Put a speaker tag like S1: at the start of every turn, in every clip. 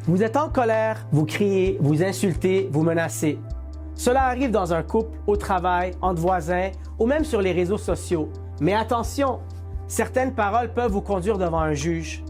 S1: Vous êtes en colère, vous criez, vous insultez, vous menacez. Cela arrive dans un couple, au travail, entre voisins ou même sur les réseaux sociaux. Mais attention, certaines paroles peuvent vous conduire devant un juge.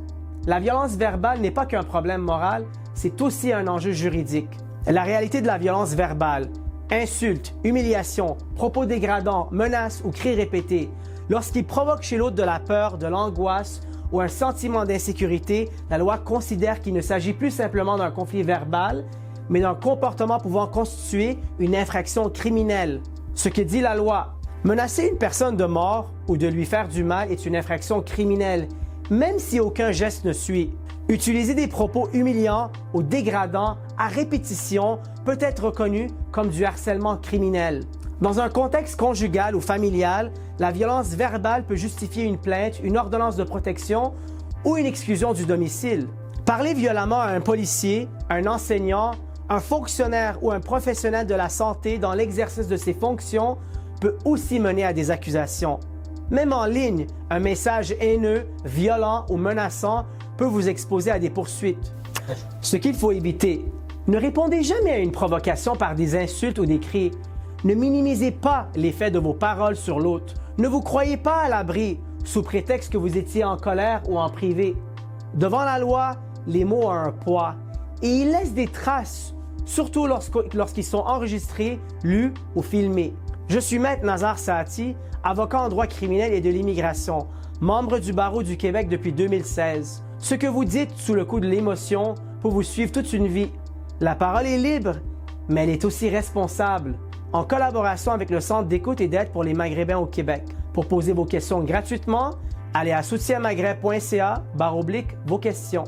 S1: La violence verbale n'est pas qu'un problème moral, c'est aussi un enjeu juridique. La réalité de la violence verbale, insultes, humiliations, propos dégradants, menaces ou cris répétés, lorsqu'ils provoquent chez l'autre de la peur, de l'angoisse ou un sentiment d'insécurité, la loi considère qu'il ne s'agit plus simplement d'un conflit verbal, mais d'un comportement pouvant constituer une infraction criminelle. Ce que dit la loi, menacer une personne de mort ou de lui faire du mal est une infraction criminelle, même si aucun geste ne suit. Utiliser des propos humiliants ou dégradants à répétition peut être reconnu comme du harcèlement criminel. Dans un contexte conjugal ou familial, la violence verbale peut justifier une plainte, une ordonnance de protection ou une exclusion du domicile. Parler violemment à un policier, un enseignant, un fonctionnaire ou un professionnel de la santé dans l'exercice de ses fonctions peut aussi mener à des accusations. Même en ligne, un message haineux, violent ou menaçant peut vous exposer à des poursuites. Ce qu'il faut éviter, ne répondez jamais à une provocation par des insultes ou des cris. Ne minimisez pas l'effet de vos paroles sur l'autre. Ne vous croyez pas à l'abri sous prétexte que vous étiez en colère ou en privé. Devant la loi, les mots ont un poids et ils laissent des traces, surtout lorsqu'ils sont enregistrés, lus ou filmés. Je suis Maître Nazar Saati, avocat en droit criminel et de l'immigration, membre du barreau du Québec depuis 2016. Ce que vous dites sous le coup de l'émotion peut vous suivre toute une vie. La parole est libre, mais elle est aussi responsable. En collaboration avec le Centre d'écoute et d'aide pour les Maghrébins au Québec. Pour poser vos questions gratuitement, allez à soutienmaghreb.ca/vos questions.